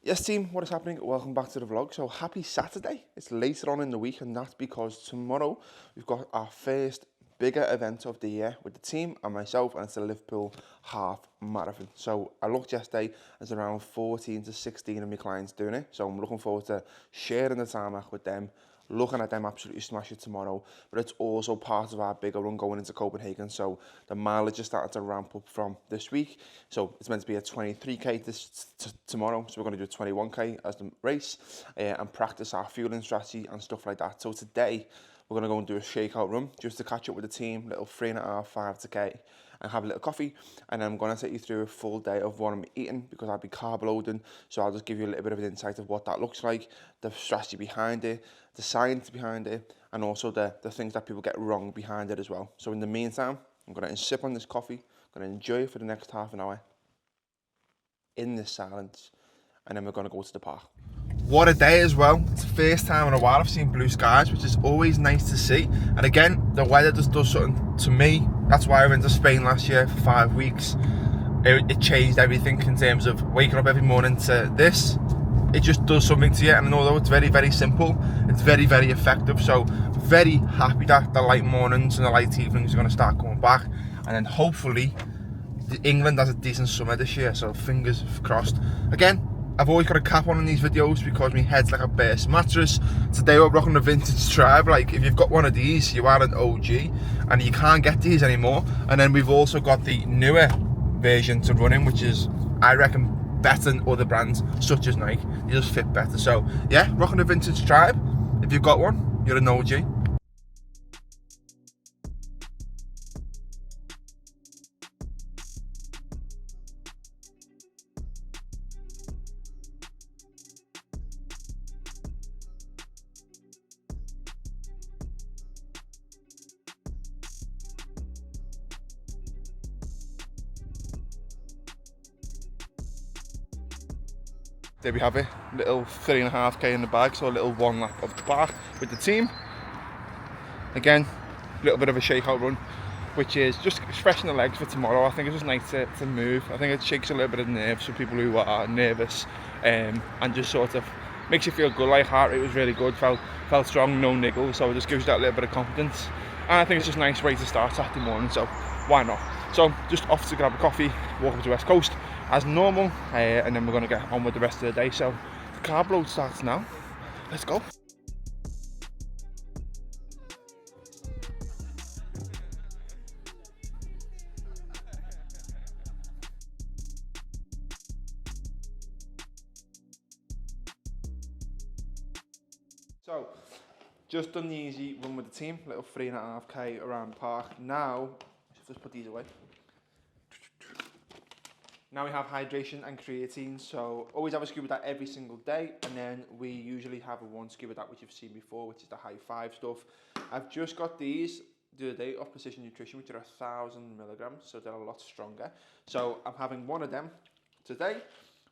Yes team, what is happening? Welcome back to the vlog. So happy Saturday. It's later on in the week and that's because tomorrow we've got our first bigger event of the year with the team and myself, and it's the Liverpool Half Marathon. So I looked yesterday, there's around 14 to 16 of my clients doing it. So I'm looking forward to sharing the tarmac with them, looking at them absolutely smash it tomorrow. But it's also part of our bigger run going into Copenhagen. So the mileage is starting to ramp up from this week. So it's meant to be a 23k tomorrow. So we're going to do a 21k as the race and practice our fueling strategy and stuff like that. So today we're going to go and do a shakeout run just to catch up with the team, little 3.5, 5k, and have a little coffee. And then I'm going to take you through a full day of what I'm eating because I'll be carb loading. So I'll just give you a little bit of an insight of what that looks like, the strategy behind it, the science behind it, and also the things that people get wrong behind it as well. So in the meantime, I'm going to sip on this coffee, I'm going to enjoy it for the next half an hour in this silence, and then we're going to go to the park. What a day as well. It's the first time in a while I've seen blue skies, which is always nice to see. And again, the weather just does something to me. That's why I went to Spain last year for 5 weeks. It changed everything in terms of waking up every morning to this. It just does something to you, and although it's very, very simple, it's very, very effective. So very happy that the light mornings and the light evenings are going to start coming back, and then hopefully England has a decent summer this year, so fingers crossed. Again, I've always got a cap on in these videos because my head's like a burst mattress. Today we're rocking the vintage TRYB. Like, if you've got one of these, you are an OG, and you can't get these anymore. And then we've also got the newer version to run in, which is, I reckon, better than other brands such as Nike. They just fit better. So yeah, rocking the vintage TRYB. If you've got one, you're an OG. There we have it, little 3.5k in the bag, so a little one lap of the park with the team. Again, a little bit of a shakeout run, which is just freshen the legs for tomorrow. I think it's just nice to move. I think it shakes a little bit of nerves for people who are nervous, and just sort of makes you feel good. Like, heart rate was really good, felt strong, no niggles, so it just gives you that little bit of confidence. And I think it's just a nice way to start Saturday morning, so why not? So just off to grab a coffee, walk up to the West Coast as normal, and then we're going to get on with the rest of the day. So the carb load starts now. Let's go. So just done the easy run with the team, little 3.5k around the park. Now let's put these away. Now we have hydration and creatine, so always have a scoop of that every single day, and then we usually have a one scoop of that which you've seen before, which is the high 5 stuff. I've just got these the other day off Precision Nutrition, which are 1,000 milligrams, so they're a lot stronger. So I'm having one of them today,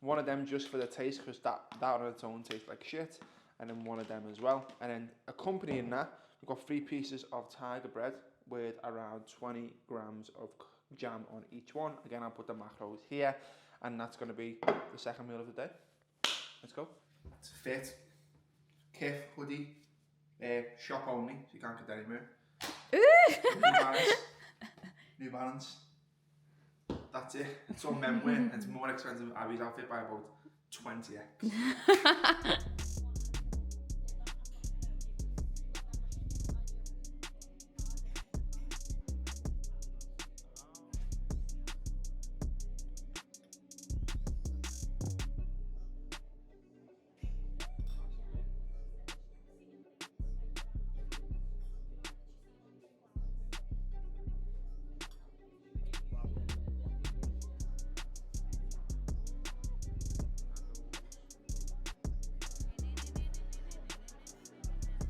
one of them just for the taste, because that on its own tastes like shit, and then one of them as well. And then accompanying that, we've got 3 pieces of tiger bread with around 20 grams of jam on each one. Again, I'll put the macros here, and that's going to be the second meal of the day. Let's go. It's fit, Kif hoodie, shop only, so you can't get that anywhere. New Balance. That's it. It's all men wear, and it's more expensive than Abby's outfit by about 20x.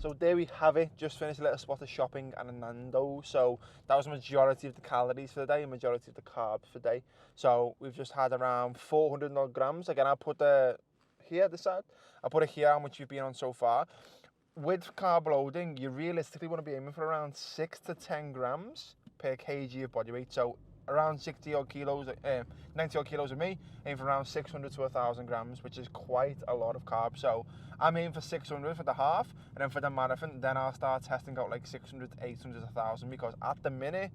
So there we have it, just finished a little spot of shopping and a Nando. So that was the majority of the calories for the day, and majority of the carbs for the day. So we've just had around 400 odd grams. Again, I'll put here, this side. I'll put it here how much you've been on so far. With carb loading, you realistically want to be aiming for around 6 to 10 grams per kg of body weight. So around 60 odd kilos, 90 odd kilos of me, aim for around 600 to 1,000 grams, which is quite a lot of carbs. So I'm aiming for 600 for the half, and then for the marathon, then I'll start testing out like 600, 800, 1,000, because at the minute,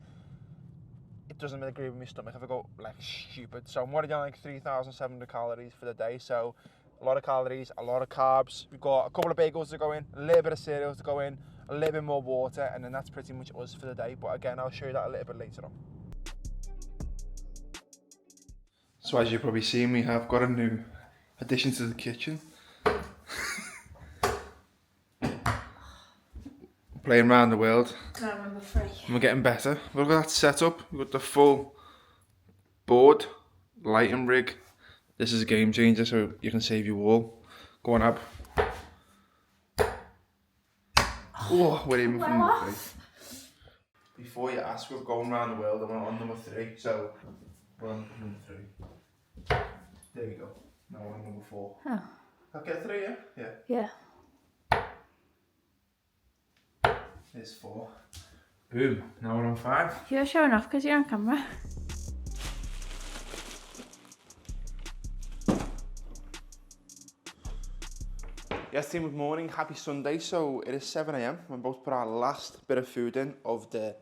it doesn't really agree with my stomach if I go like stupid. So I'm already on like 3,700 calories for the day. So a lot of calories, a lot of carbs. We've got a couple of bagels to go in, a little bit of cereal to go in, a little bit more water, and then that's pretty much us for the day. But again, I'll show you that a little bit later on. So as you've probably seen, we have got a new addition to the kitchen. Playing around the world. Can't remember free. And we're getting better. Look at that setup. We've got the full board, lighting rig. This is a game changer, so you can save your wall. Go on, Ab. Oh, we're aiming for number 3. Before you ask, we're going around the world and we're on number 3, so we're on number 3. There we go. Now we're on number 4. Oh. I'll get 3, yeah? Yeah. Yeah. There's 4. Boom. Now we're on 5. You're showing off because you're on camera. Yes, team, good morning. Happy Sunday. So it is 7 AM. We're about to put our last bit of food in of the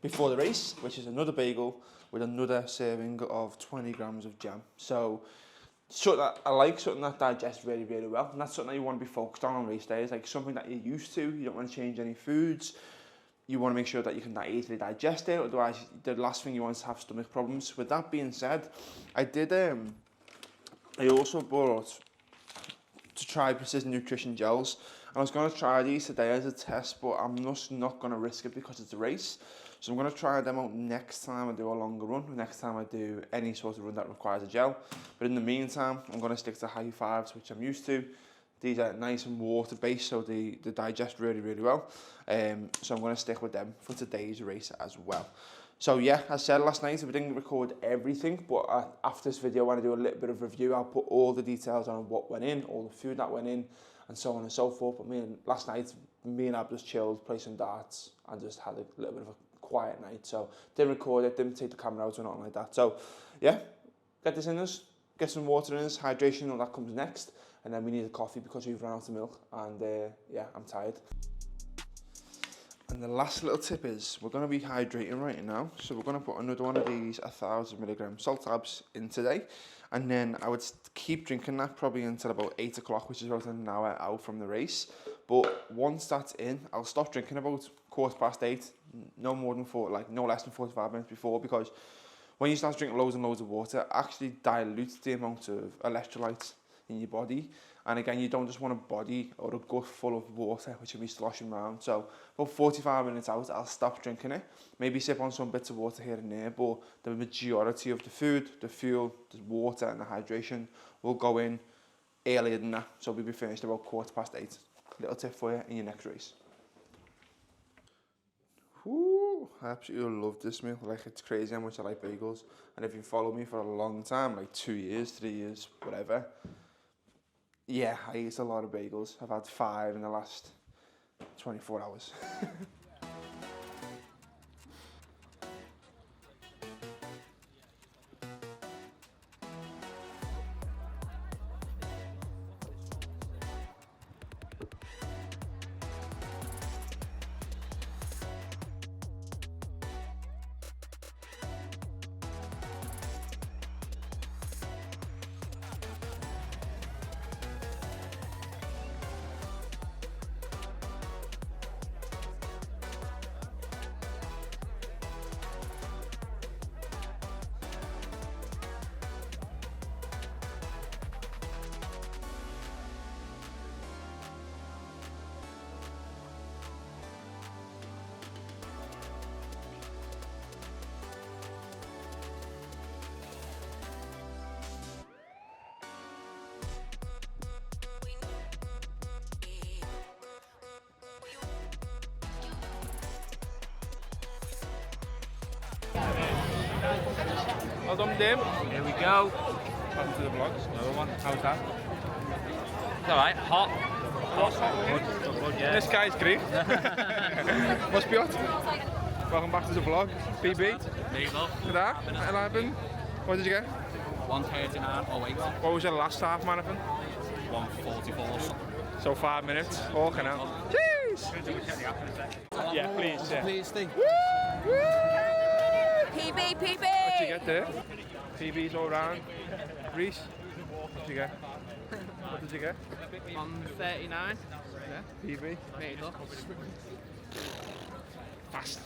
before the race, which is another bagel with another serving of 20 grams of jam. So something that I like, something that digests really, really well. And that's something that you want to be focused on race days, like something that you're used to. You don't want to change any foods. You want to make sure that you can easily digest it. Otherwise, the last thing you want is to have stomach problems. With that being said, I also bought to try Precision Nutrition gels. And I was going to try these today as a test, but I'm just not going to risk it because it's a race. So I'm going to try them out next time I do a longer run, next time I do any sort of run that requires a gel. But in the meantime, I'm going to stick to high fives, which I'm used to. These are nice and water-based, so they digest really, really well. So I'm going to stick with them for today's race as well. So yeah, as I said last night, we didn't record everything, but after this video, when I do a little bit of review, I'll put all the details on what went in, all the food that went in, and so on and so forth. But last night, me and Ab just chilled, played some darts, and just had a little bit of a quiet night. So didn't record it, didn't take the camera out or nothing like that. So yeah, get this in us, get some water in us, hydration, all that comes next. And then we need a coffee because we've run out of milk. And yeah, I'm tired. And the last little tip is we're going to be hydrating right now. So we're going to put another one of these 1,000 milligram salt tabs in today. And then I would keep drinking that probably until about 8 o'clock, which is about an hour out from the race. But once that's in, I'll stop drinking about 8:15, no less than 45 minutes before, because when you start drinking loads and loads of water, it actually dilutes the amount of electrolytes in your body. And again, you don't just want a body or a gut full of water which will be sloshing around. So about 45 minutes out, I'll stop drinking it, maybe sip on some bits of water here and there, but the majority of the food, the fuel, the water and the hydration will go in earlier than that. So we'll be finished about 8:15. Little tip for you in your next race. Ooh, I absolutely love this meal. Like, it's crazy how much I like bagels. And if you follow me for a long time, like 2 years, 3 years, whatever, yeah, I eat a lot of bagels. I've had 5 in the last 24 hours. Well done, Dave. Here we go. Welcome to the vlogs. Another one. How's that? It's alright. Hot. Hot, Good, yeah. This guy's great. Must be hot. Welcome back to the vlog. Pb. There you go. Good that? 11. What did you get? 139 or 80. What was your last half marathon? 144 something. So 5 minutes. Walking out. Jeez! Yeah, please. Yeah. Please, Steve. PB, PB! What did you get there? PBs all round. Reese, what did you get? What did you get? 139. Yeah. PB. Made up. Fast.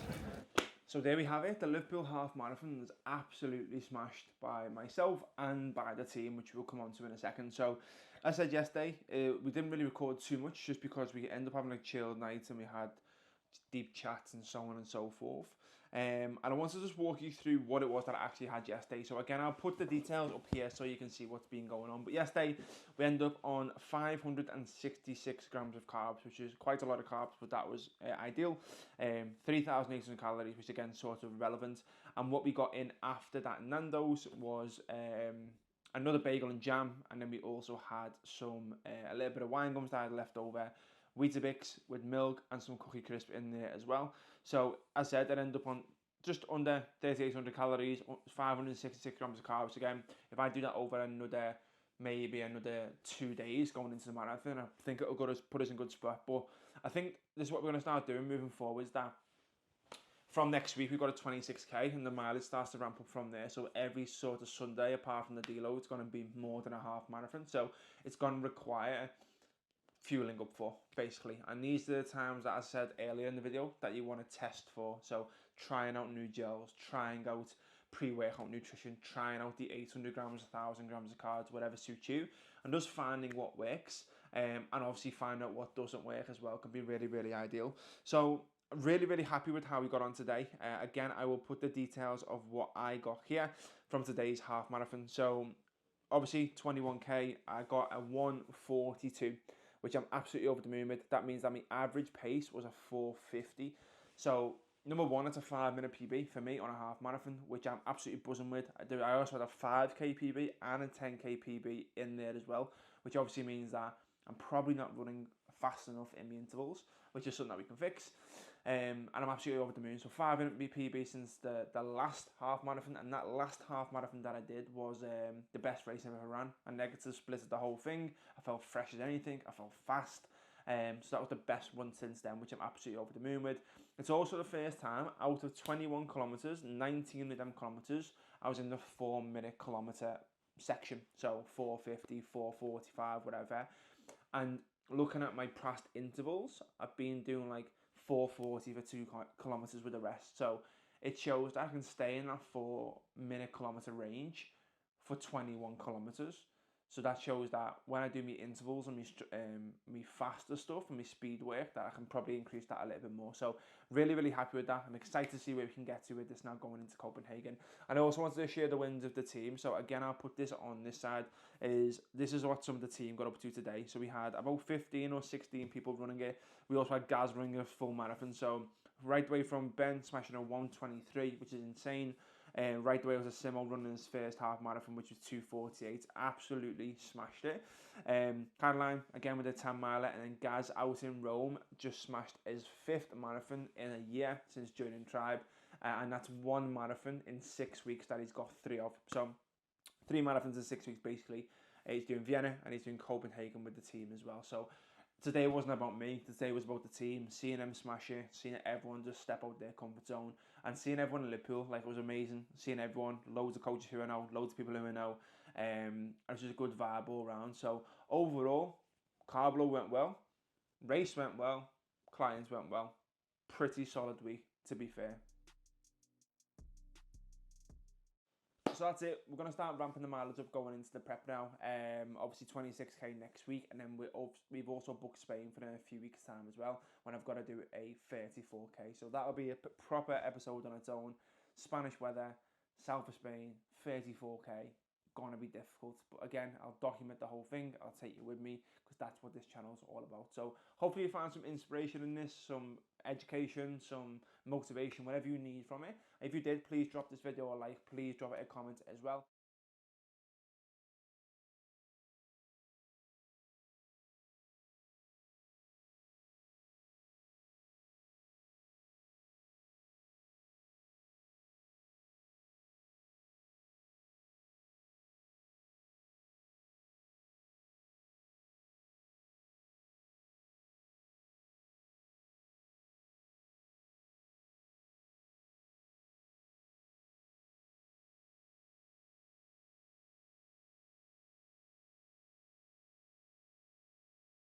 So there we have it. The Liverpool Half Marathon was absolutely smashed by myself and by the team, which we'll come on to in a second. So, as I said yesterday, we didn't really record too much just because we ended up having like chilled nights and we had deep chats and so on and so forth. And I wanted to just walk you through what it was that I actually had yesterday. So again, I'll put the details up here so you can see what's been going on. But yesterday, we ended up on 566 grams of carbs, which is quite a lot of carbs, but that was ideal. 3,800 calories, which again, sort of relevant. And what we got in after that Nando's was another bagel and jam. And then we also had a little bit of wine gums that I had left over. Weetabix with milk and some cookie crisp in there as well. So as I said, that ended up on just under 3,800 calories, 566 grams of carbs. Again, if I do that over maybe another 2 days going into the marathon, I think it'll put us in good spot. But I think this is what we're going to start doing moving forward, is that from next week we've got a 26k and the mileage starts to ramp up from there. So every sort of Sunday, apart from the deload, it's going to be more than a half marathon. So it's going to require fueling up for, basically. And these are the times that I said earlier in the video that you want to test for. So trying out new gels, trying out pre-workout nutrition, trying out the 800 grams, 1,000 grams of carbs, whatever suits you, and just finding what works, and obviously find out what doesn't work as well can be really, really ideal. So really, really happy with how we got on today. Again, I will put the details of what I got here from today's half marathon. So obviously 21k, I got a 142, which I'm absolutely over the moon with. That means that my average pace was a 450. So number one, it's a 5-minute PB for me on a half marathon, which I'm absolutely buzzing with. I also had a 5k PB and a 10k PB in there as well, which obviously means that I'm probably not running fast enough in the intervals, which is something that we can fix. And I'm absolutely over the moon. So 5-minute PB since the last half marathon, and that last half marathon that I did was the best race I've ever ran. I negative splitted the whole thing. I felt fresh as anything. I felt fast. So that was the best one since then, which I'm absolutely over the moon with. It's also the first time out of 21 kilometers, 19 of them kilometers, I was in the 4-minute kilometer section. So 450, 445, whatever. And looking at my past intervals, I've been doing like 440 for 2 kilometers with the rest. So it shows that I can stay in that 4-minute kilometer range for 21 kilometers. So that shows that when I do my intervals and me faster stuff and my speed work, that I can probably increase that a little bit more. So really, really happy with that. I'm excited to see where we can get to with this now going into Copenhagen. And I also wanted to share the wins of the team. So again, I'll put this on this side. This is what some of the team got up to today. So we had about 15 or 16 people running it. We also had Gaz running a full marathon. So right away from Ben smashing a 123, which is insane. Right away was a Simo running his first half marathon, which was 2:48. Absolutely smashed it. Caroline again with a 10 miler, and then Gaz out in Rome just smashed his 5th marathon in a year since joining TRYB, and that's 1 marathon in 6 weeks that he's got 3 of. So 3 marathons in 6 weeks basically. He's doing Vienna and he's doing Copenhagen with the team as well. So today wasn't about me, today was about the team, seeing them smash it, seeing everyone just step out their comfort zone, and seeing everyone in Liverpool, like, it was amazing, seeing everyone, loads of coaches who I know, loads of people who I know, it was just a good vibe all around. So overall, Carb went well, race went well, clients went well, pretty solid week to be fair. So that's it. We're going to start ramping the mileage up going into the prep now. Obviously 26k next week, and then we've also booked Spain for a few weeks time as well, when I've got to do a 34k. So that'll be a proper episode on its own. Spanish weather, south of Spain, 34k. Gonna be difficult, but again, I'll document the whole thing. I'll take you with me, because that's what this channel is all about. So hopefully you find some inspiration in this, some education, some motivation, whatever you need from it. If you did, please drop this video a like, please drop it a comment as well.